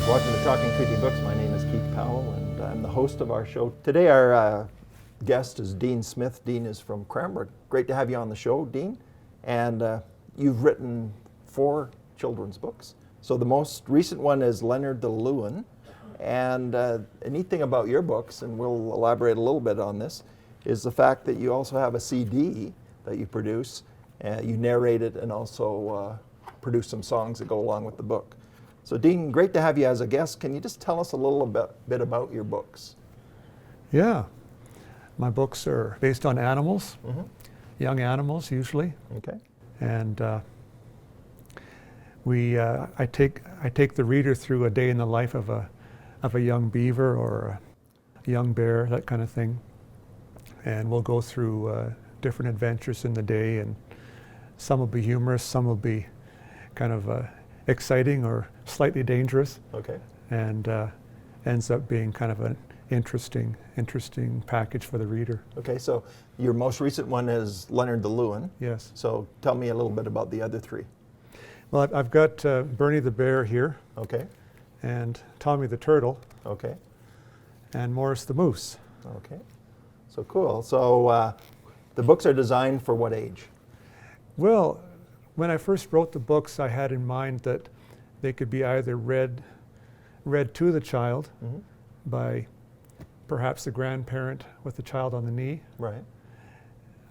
Welcome to Talking Kootenay Books. My name is Keith Powell, and I'm the host of our show. Today our guest is Dean Smith. Dean is from Cranbrook. Great to have you on the show, Dean. And you've written 4 children's books. So the most recent one is Leonard the Loon. And a neat thing about your books, and we'll elaborate a little bit on this, is the fact that you also have a CD that you produce. You narrate it and also produce some songs that go along with the book. So Dean, great to have you as a guest. Can you just tell us a little bit about your books? Yeah, my books are based on animals, young animals usually. Okay. And I take the reader through a day in the life of a young beaver or a young bear, that kind of thing. And we'll go through different adventures in the day, and some will be humorous, some will be kind of exciting or slightly dangerous. Okay. And ends up being kind of an interesting package for the reader. Okay, so your most recent one is Leonard the Loon. Yes. So tell me a little bit about the other 3. Well, I've got Bernie the bear here. Okay. And Tommy the turtle. Okay. And Morris the moose. Okay. So cool. So the books are designed for what age? Well, when I first wrote the books, I had in mind that they could be either read to the child by perhaps the grandparent with the child on the knee. Right.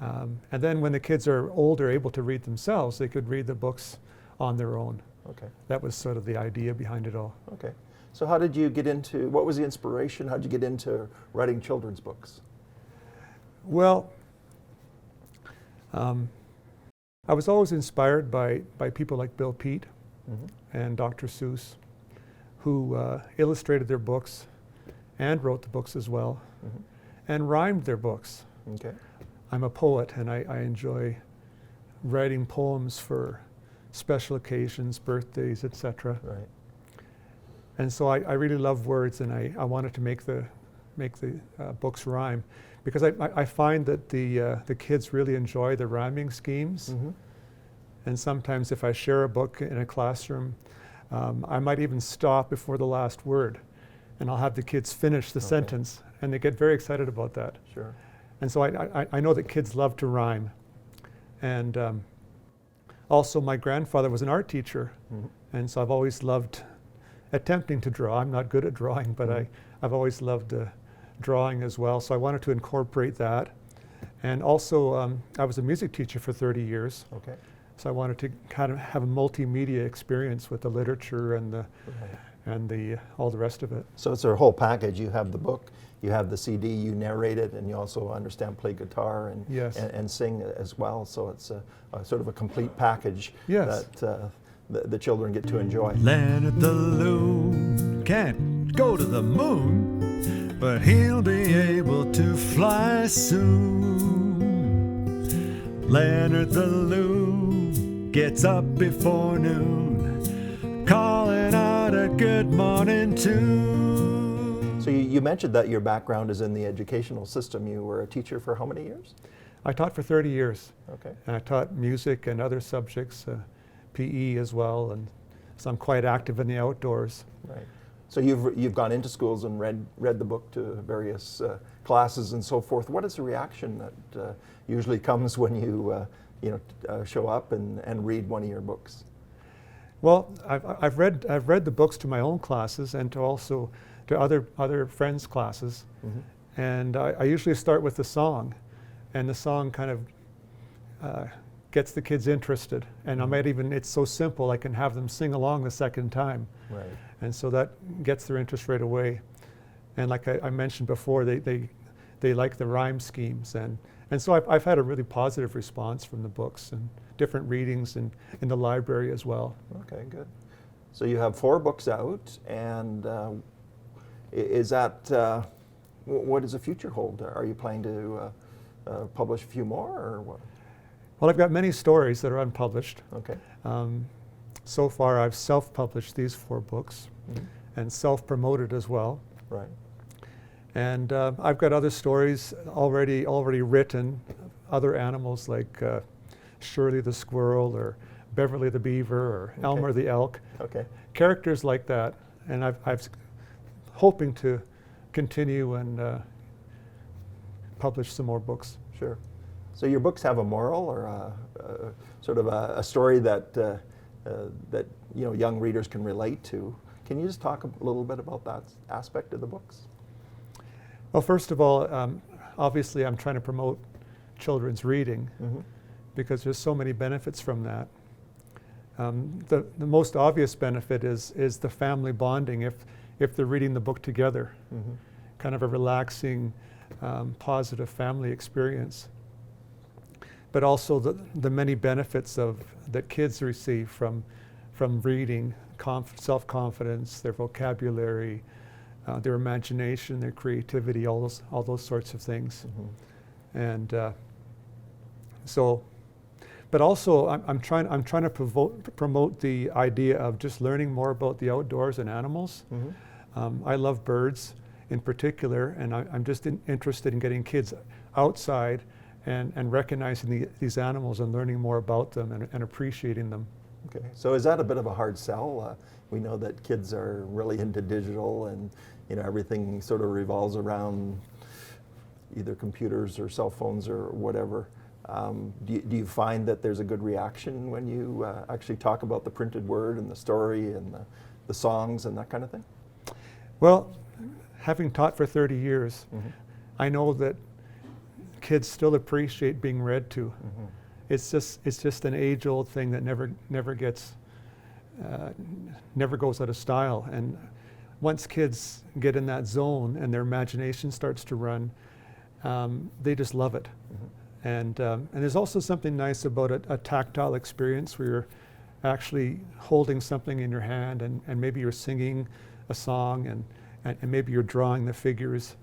And then when the kids are older, able to read themselves, they could read the books on their own. Okay. That was sort of the idea behind it all. Okay. So how did you get into, what was the inspiration? How did you get into writing children's books? Well, I was always inspired by people like Bill Peet and Dr. Seuss, who illustrated their books and wrote the books as well, and rhymed their books. Okay. I'm a poet, and I enjoy writing poems for special occasions, birthdays, etc. Right. And so I really love words, and I wanted to make the books rhyme, because I find that the kids really enjoy the rhyming schemes. And sometimes if I share a book in a classroom, I might even stop before the last word, and I'll have the kids finish the sentence, and they get very excited about that. Sure. And so I know that kids love to rhyme. And also my grandfather was an art teacher, and so I've always loved attempting to draw. I'm not good at drawing, but I've always loved drawing as well, so I wanted to incorporate that. And also I was a music teacher for 30 years. Okay. So I wanted to kind of have a multimedia experience with the literature and the all the rest of it. So it's a whole package. You have the book, you have the CD, you narrate it, and you also understand play guitar and and sing as well. So it's a sort of a complete package that the children get to enjoy. Leonard the Loon can't go to the moon, but he'll be able to fly soon. Leonard the Loon gets up before noon, calling out a good morning tune. So you mentioned that your background is in the educational system. You were a teacher for how many years? I taught for 30 years. Okay. And I taught music and other subjects, PE as well, and so I'm quite active in the outdoors. Right. So you've gone into schools and read the book to various classes and so forth. What is the reaction that usually comes when you show up and read one of your books? Well, I've read the books to my own classes and to other friends' classes, and I usually start with the song, and the song kind of gets the kids interested, and I might even, it's so simple I can have them sing along the second time. Right. And so that gets their interest right away. And like I mentioned before, they like the rhyme schemes, and so I've had a really positive response from the books and different readings in the library as well. Okay, good. So you have 4 books out, and is that, what does the future hold? Are you planning to publish a few more, or what? Well, I've got many stories that are unpublished. Okay. So far, I've self-published these 4 books and self-promoted as well. Right. And I've got other stories already written, other animals like Shirley the squirrel or Beverly the beaver or Elmer the elk. Okay. Characters like that and I've hoping to continue and publish some more books. Sure. So your books have a moral or a sort of a story that that young readers can relate to. Can you just talk a little bit about that aspect of the books? Well, first of all, obviously I'm trying to promote children's reading because there's so many benefits from that. The most obvious benefit is the family bonding if they're reading the book together. Kind of a relaxing, positive family experience. But also the many benefits that kids receive from reading, self-confidence, their vocabulary, their imagination, their creativity, all those sorts of things. And but also I'm trying to promote the idea of just learning more about the outdoors and animals. I love birds in particular, and I'm just interested in getting kids outside and recognizing these animals and learning more about them and appreciating them. Okay, so is that a bit of a hard sell? We know that kids are really into digital, and everything sort of revolves around either computers or cell phones or whatever. Do you find that there's a good reaction when you actually talk about the printed word and the story and the songs and that kind of thing? Well, having taught for 30 years, I know that kids still appreciate being read to. It's just an age-old thing that never goes out of style. And once kids get in that zone and their imagination starts to run, they just love it. And there's also something nice about a tactile experience where you're actually holding something in your hand and maybe you're singing a song and maybe you're drawing the figures.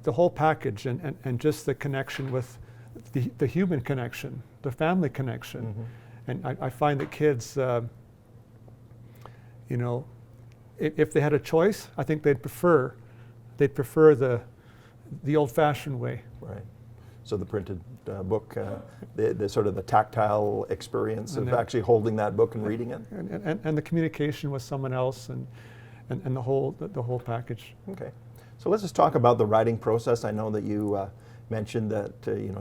The whole package and just the connection with the human connection, the family connection. And I find that kids, if they had a choice, I think they'd prefer the old-fashioned way. Right. So the printed book, the sort of the tactile experience of actually holding that book and reading it, and the communication with someone else, and the whole package. Okay. So let's just talk about the writing process. I know that you mentioned that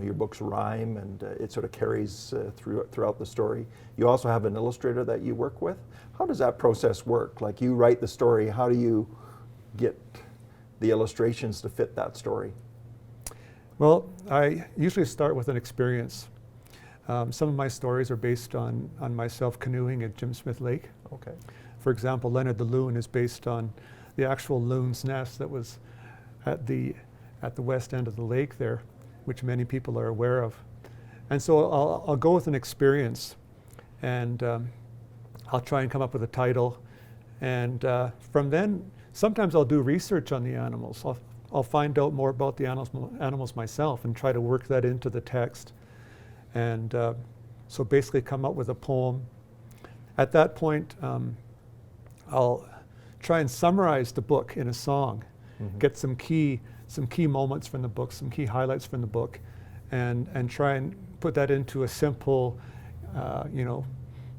your books rhyme and it sort of carries throughout the story. You also have an illustrator that you work with. How does that process work? Like, you write the story, how do you get the illustrations to fit that story? Well, I usually start with an experience. Some of my stories are based on myself canoeing at Jim Smith Lake. Okay. For example, Leonard the Loon is based on the actual loon's nest that was at the west end of the lake there, which many people are aware of. And so I'll go with an experience, and I'll try and come up with a title. And from then, sometimes I'll do research on the animals. I'll find out more about the animals myself and try to work that into the text. And so basically come up with a poem. At that point, I'll try and summarize the book in a song, get some key moments from the book, some key highlights from the book, and try and put that into a simple,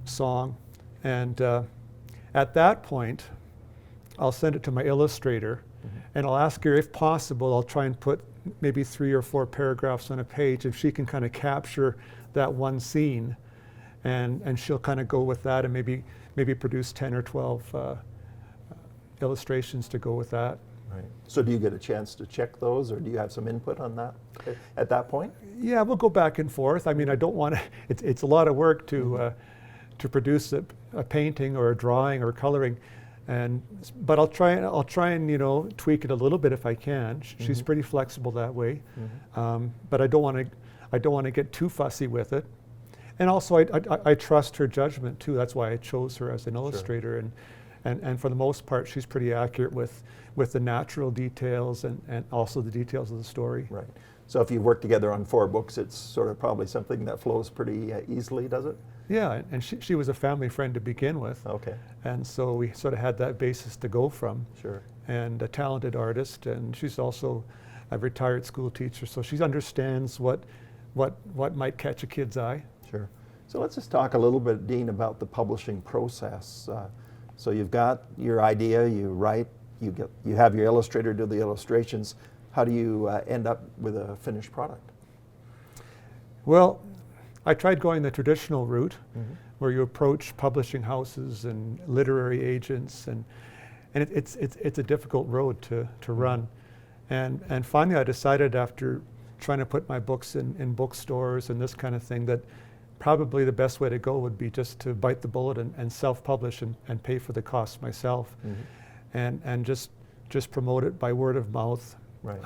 song. And at that point, I'll send it to my illustrator, and I'll ask her, if possible, I'll try and put maybe 3 or 4 paragraphs on a page if she can kind of capture that one scene, and she'll kind of go with that and maybe produce 10 or 12 illustrations to go with that. Right. So do you get a chance to check those, or do you have some input on that at that point? Yeah, we'll go back and forth. I mean, I don't want to, it's a lot of work to produce a painting or a drawing or coloring. But I'll try and tweak it a little bit if I can. She's pretty flexible that way, but I don't want to get too fussy with it. And also, I trust her judgment too. That's why I chose her as an illustrator, and for the most part, she's pretty accurate with the natural details and also the details of the story. Right. So if you work together on 4 books, it's sort of probably something that flows pretty easily, does it? Yeah, and she was a family friend to begin with. Okay. And so we sort of had that basis to go from. Sure. And a talented artist, and she's also a retired school teacher, so she understands what might catch a kid's eye. Sure. So let's just talk a little bit, Dean, about the publishing process. So you've got your idea, you write, you have your illustrator do the illustrations. How do you end up with a finished product? Well, I tried going the traditional route, where you approach publishing houses and literary agents, and it's a difficult road to run. And finally I decided, after trying to put my books in bookstores and this kind of thing, that probably the best way to go would be just to bite the bullet and self-publish and pay for the costs myself, and just promote it by word of mouth, Right.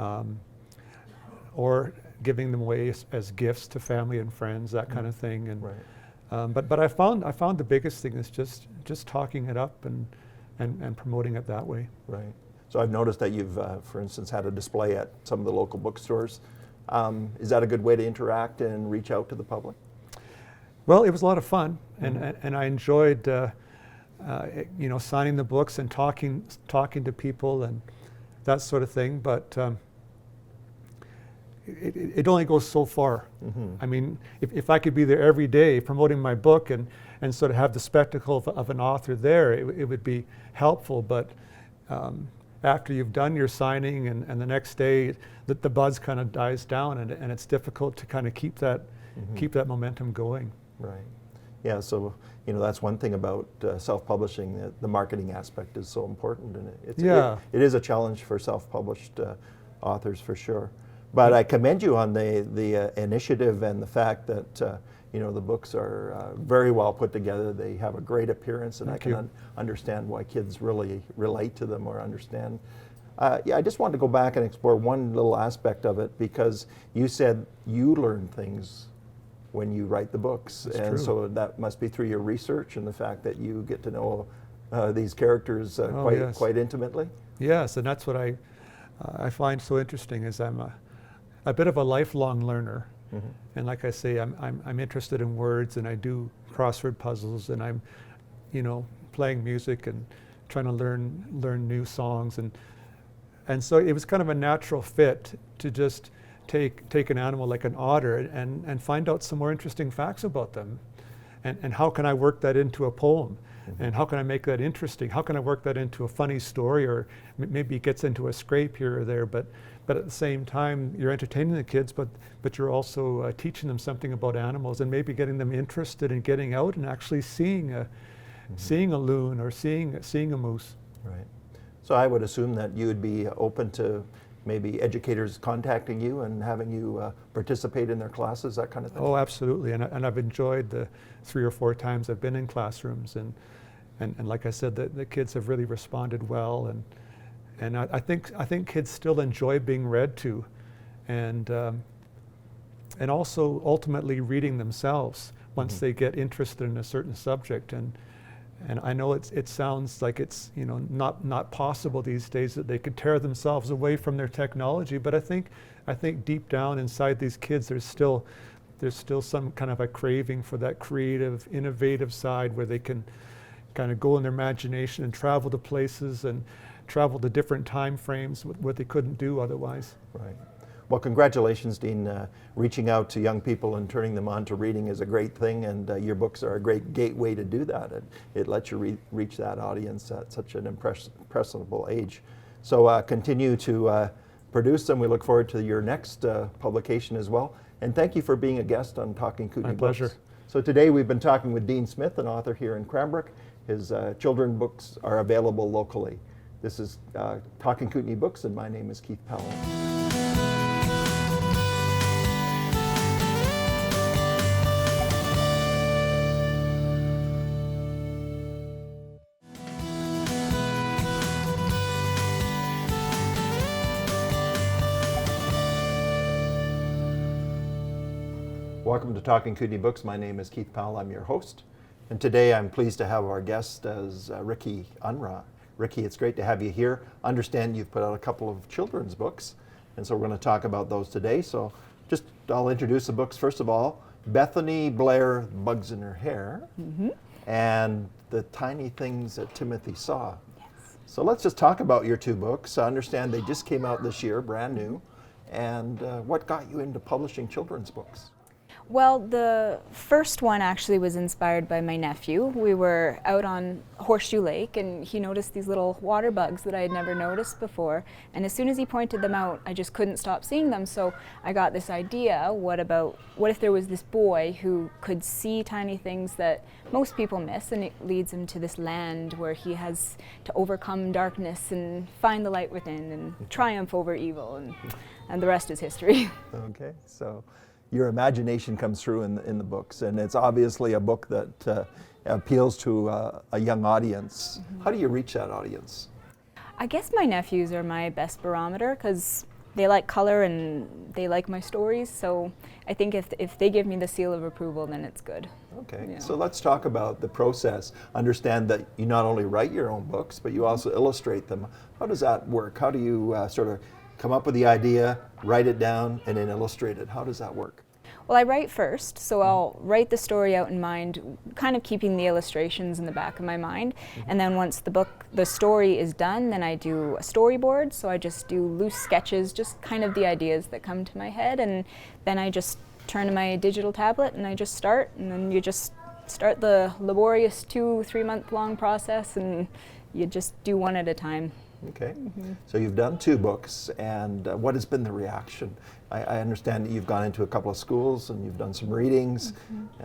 or giving them away as gifts to family and friends, that kind of thing. And Right. but I found the biggest thing is just talking it up and promoting it that way. Right. So I've noticed that you've, for instance, had a display at some of the local bookstores. Is that a good way to interact and reach out to the public? Well, it was a lot of fun, and I enjoyed signing the books and talking to people and that sort of thing. But it only goes so far. I mean, if I could be there every day promoting my book and sort of have the spectacle of an author there, it would be helpful. But after you've done your signing and the next day, the buzz kind of dies down, and it's difficult to kind of keep that momentum going. Right. Yeah, so that's one thing about self-publishing. The marketing aspect is so important, and it is a challenge for self-published authors for sure. But I commend you on the initiative and the fact that the books are very well put together. They have a great appearance, and I can understand why kids really relate to them or understand. I just wanted to go back and explore one little aspect of it, because you said you learn things when you write the books. That's and true. So that must be through your research and the fact that you get to know these characters quite intimately. Yes, and that's what I find so interesting, is I'm a bit of a lifelong learner. And like I say, I'm interested in words, and I do crossword puzzles, and I'm playing music and trying to learn new songs, and so it was kind of a natural fit to just take an animal like an otter and find out some more interesting facts about them, and how can I work that into a poem, and how can I make that interesting? How can I work that into a funny story, or maybe it gets into a scrape here or there, but at the same time you're entertaining the kids, but you're also teaching them something about animals, and maybe getting them interested in getting out and actually seeing a loon or seeing a moose. Right. So I would assume that you would be open to maybe educators contacting you and having you participate in their classes, that kind of thing? Oh, absolutely, and I've enjoyed the 3 or 4 times I've been in classrooms, and like I said, the kids have really responded well, and I think kids still enjoy being read to, and also ultimately reading themselves once they get interested in a certain subject. And I know it sounds like it's not possible these days that they could tear themselves away from their technology, but I think deep down inside these kids there's still some kind of a craving for that creative, innovative side, where they can kind of go in their imagination and travel to places and travel to different time frames, what they couldn't do otherwise. Right. Well, congratulations, Dean. Reaching out to young people and turning them on to reading is a great thing, and your books are a great gateway to do that. It lets you reach that audience at such an impressionable age. So continue to produce them. We look forward to your next publication as well. And thank you for being a guest on Talking Kootenay Books. My pleasure. So today we've been talking with Dean Smith, an author here in Cranbrook. His children's books are available locally. This is Talking Kootenay Books, and my name is Keith Powell. Welcome to Talking Kootenay Books. My name is Keith Powell. I'm your host. And today I'm pleased to have our guest as Riki Unrau. Riki, it's great to have you here. Understand you've put out a couple of children's books, and so we're going to talk about those today. So I'll introduce the books. First of all, Bethany Blair, Bugs in Her Hair, and The Tiny Things That Timothy Saw. Yes. So let's just talk about your 2 books. I understand they just came out this year, brand new. And what got you into publishing children's books? Well, the first one actually was inspired by my nephew. We were out on Horseshoe Lake and he noticed these little water bugs that I had never noticed before. And as soon as he pointed them out, I just couldn't stop seeing them. So I got this idea, what if there was this boy who could see tiny things that most people miss, and it leads him to this land where he has to overcome darkness and find the light within and triumph over evil, and the rest is history. Okay, so your imagination comes through in the books, and it's obviously a book that appeals to a young audience. Mm-hmm. How do you reach that audience? I guess my nephews are my best barometer because they like color and they like my stories, so I think if they give me the seal of approval, then it's good. Okay, Yeah. so let's talk about the process. Understand that you not only write your own books, but you also illustrate them. How does that work? How do you sort of come up with the idea, write it down, and then illustrate it? How does that work? Well, I write first, so I'll write the story out in mind, kind of keeping the illustrations in the back of my mind. And then once the story is done, then I do a storyboard. So I just do loose sketches, just kind of the ideas that come to my head. And then I just turn to my digital tablet and I just start. And then you just start the laborious 2-3 month long process, and you just do one at a time. Okay, so you've done 2 books, and what has been the reaction? I understand that you've gone into a couple of schools and you've done some readings.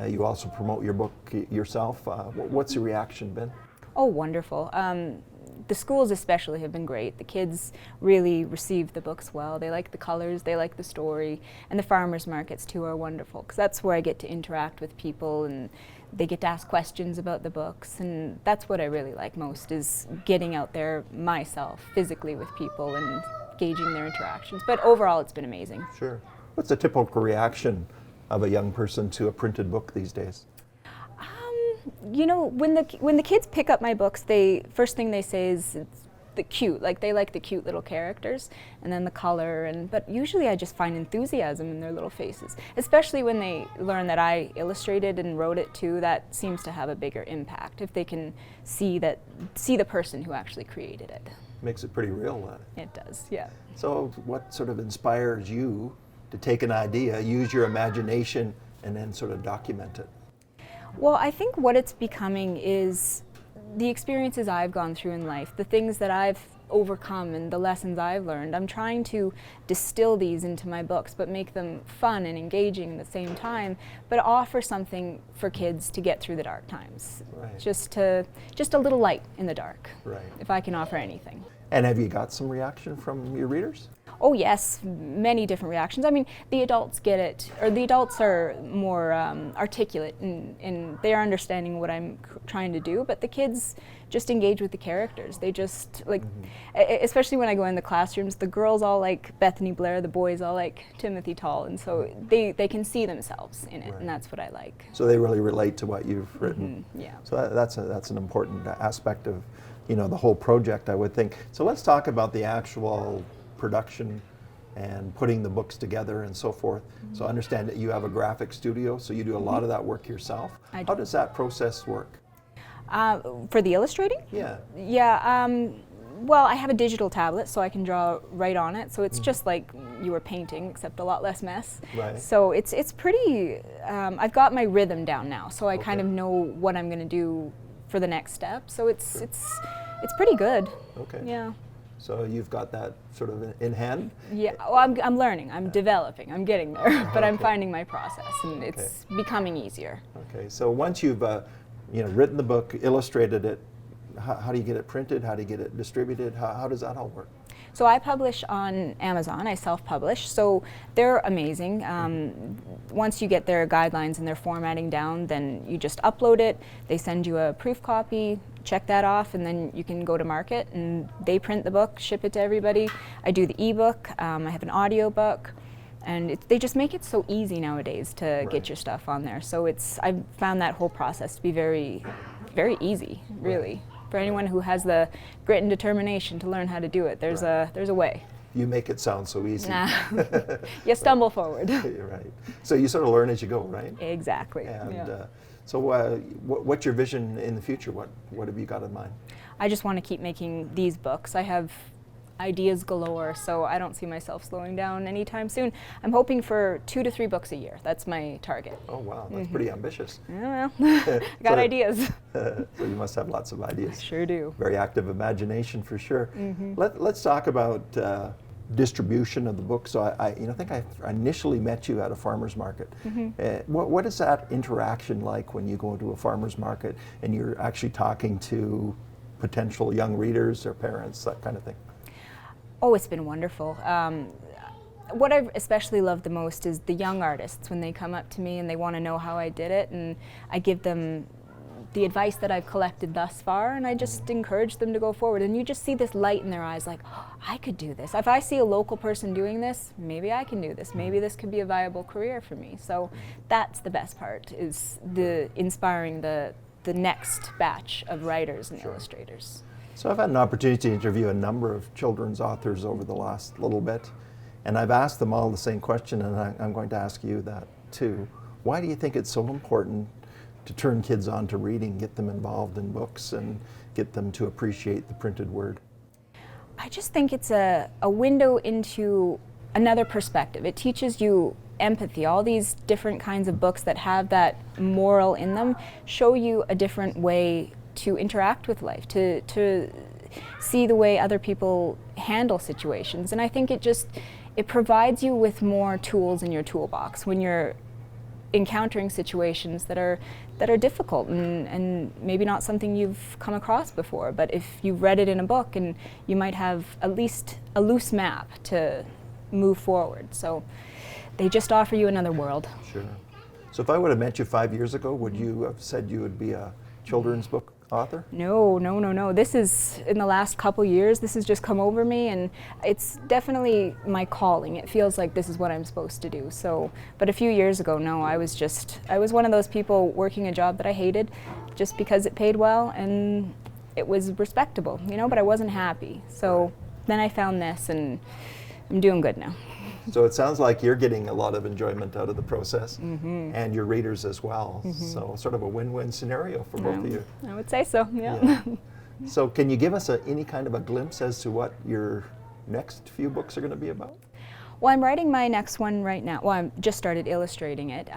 You also promote your book yourself. What's the reaction been? Oh, wonderful. The schools especially have been great. The kids really receive the books well. They like the colors, they like the story, and the farmers markets too are wonderful because that's where I get to interact with people and they get to ask questions about the books, and that's what I really like most, is getting out there myself physically with people and gauging their interactions. But overall it's been amazing. Sure. What's the typical reaction of a young person to a printed book these days? You know, when the kids pick up my books, first thing they say is it's the cute, like they like the cute little characters, and then the color, but usually I just find enthusiasm in their little faces, especially when they learn that I illustrated and wrote it too. That seems to have a bigger impact if they can see the person who actually created it. Makes it pretty real then. It does, yeah. So what sort of inspires you to take an idea, use your imagination, and then sort of document it? Well, I think what it's becoming is the experiences I've gone through in life, the things that I've overcome and the lessons I've learned. I'm trying to distill these into my books, but make them fun and engaging at the same time, but offer something for kids to get through the dark times. Right. Just a little light in the dark, Right. if I can offer anything. And have you got some reaction from your readers? Oh yes, many different reactions. I mean, the adults get it, or the adults are more articulate in their understanding what I'm trying to do, but the kids just engage with the characters. They just, like, especially when I go in the classrooms, the girls all like Bethany Blair, the boys all like Timothy Tall, and so they can see themselves in it, Right. and that's what I like. So they really relate to what you've written. Yeah. So that's an important aspect of, the whole project, I would think. So let's talk about the actual production and putting the books together and so forth. So I understand that you have a graphic studio, so you do a lot of that work yourself. I do. How does that process work? For the illustrating? Yeah. Yeah, well, I have a digital tablet, so I can draw right on it. So it's just like you were painting, except a lot less mess. Right. So it's pretty, I've got my rhythm down now, so I kind Okay. of know what I'm going to do for the next step. So it's pretty good. Okay. Yeah. So you've got that sort of in hand? Yeah, well, I'm learning, I'm developing, I'm getting there, but I'm finding my process, and it's becoming easier. Okay, so once you've written the book, illustrated it, how do you get it printed? How do you get it distributed? How does that all work? So I publish on Amazon, I self-publish, so they're amazing. Once you get their guidelines and their formatting down, then you just upload it, they send you a proof copy, check that off, and then you can go to market and they print the book, ship it to everybody. I do the ebook, I have an audio book, and they just make it so easy nowadays to get your stuff on there. So I've found that whole process to be very, very easy, really. For anyone who has the grit and determination to learn how to do it, there's a way. You make it sound so easy. Nah. You stumble forward. You're right. So you sort of learn as you go, right? Exactly. And yeah. so what's your vision in the future? What have you got in mind? I just want to keep making these books. I have ideas galore, so I don't see myself slowing down anytime soon. I'm hoping for 2 to 3 books a year. That's my target. Oh wow, that's pretty ambitious. Yeah, well, I got ideas. So you must have lots of ideas. Sure do. Very active imagination for sure. Let's talk about distribution of the book. So I think I initially met you at a farmer's market. What is that interaction like when you go to a farmer's market and you're actually talking to potential young readers or parents, that kind of thing? Oh, it's been wonderful. What I've especially loved the most is the young artists when they come up to me and they want to know how I did it, and I give them the advice that I've collected thus far, and I just encourage them to go forward. And you just see this light in their eyes, like, oh, I could do this. If I see a local person doing this, maybe I can do this. Maybe this could be a viable career for me. So that's the best part, is the inspiring the next batch of writers and illustrators. So I've had an opportunity to interview a number of children's authors over the last little bit, and I've asked them all the same question, and I'm going to ask you that too. Why do you think it's so important to turn kids on to reading, get them involved in books, and get them to appreciate the printed word? I just think it's a window into another perspective. It teaches you empathy. All these different kinds of books that have that moral in them show you a different way to interact with life, to see the way other people handle situations. And I think it provides you with more tools in your toolbox when you're encountering situations that are difficult and maybe not something you've come across before. But if you've read it in a book, and you might have at least a loose map to move forward. So they just offer you another world. Sure. So if I would have met you 5 years ago, would you have said you would be a children's book author? No. This is, in the last couple years, this has just come over me, and it's definitely my calling. It feels like this is what I'm supposed to do. So, but a few years ago, no, I was one of those people working a job that I hated just because it paid well and it was respectable, but I wasn't happy. So then I found this, and I'm doing good now. So it sounds like you're getting a lot of enjoyment out of the process, and your readers as well. So sort of a win-win scenario for both of you. I would say so, yeah. So can you give us any kind of a glimpse as to what your next few books are going to be about? Well, I'm writing my next one right now. Well, I've just started illustrating it.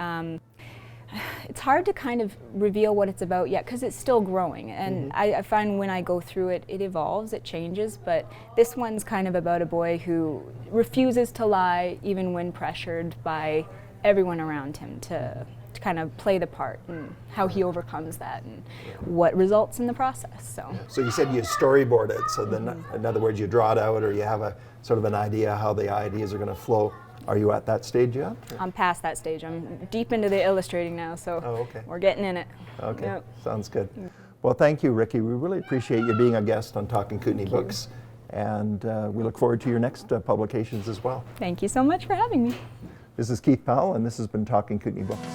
It's hard to kind of reveal what it's about yet because it's still growing, and I find when I go through it, it evolves, it changes, but this one's kind of about a boy who refuses to lie even when pressured by everyone around him to kind of play the part, and how he overcomes that and what results in the process. So you said you storyboard it, so then in other words you draw it out, or you have a sort of an idea how the ideas are going to flow. Are you at that stage yet? I'm past that stage. I'm deep into the illustrating now, so we're getting in it. Okay, Yep. Sounds good. Well, thank you, Riki. We really appreciate you being a guest on Talking Kootenay Books, and we look forward to your next publications as well. Thank you so much for having me. This is Keith Powell, and this has been Talking Kootenay Books.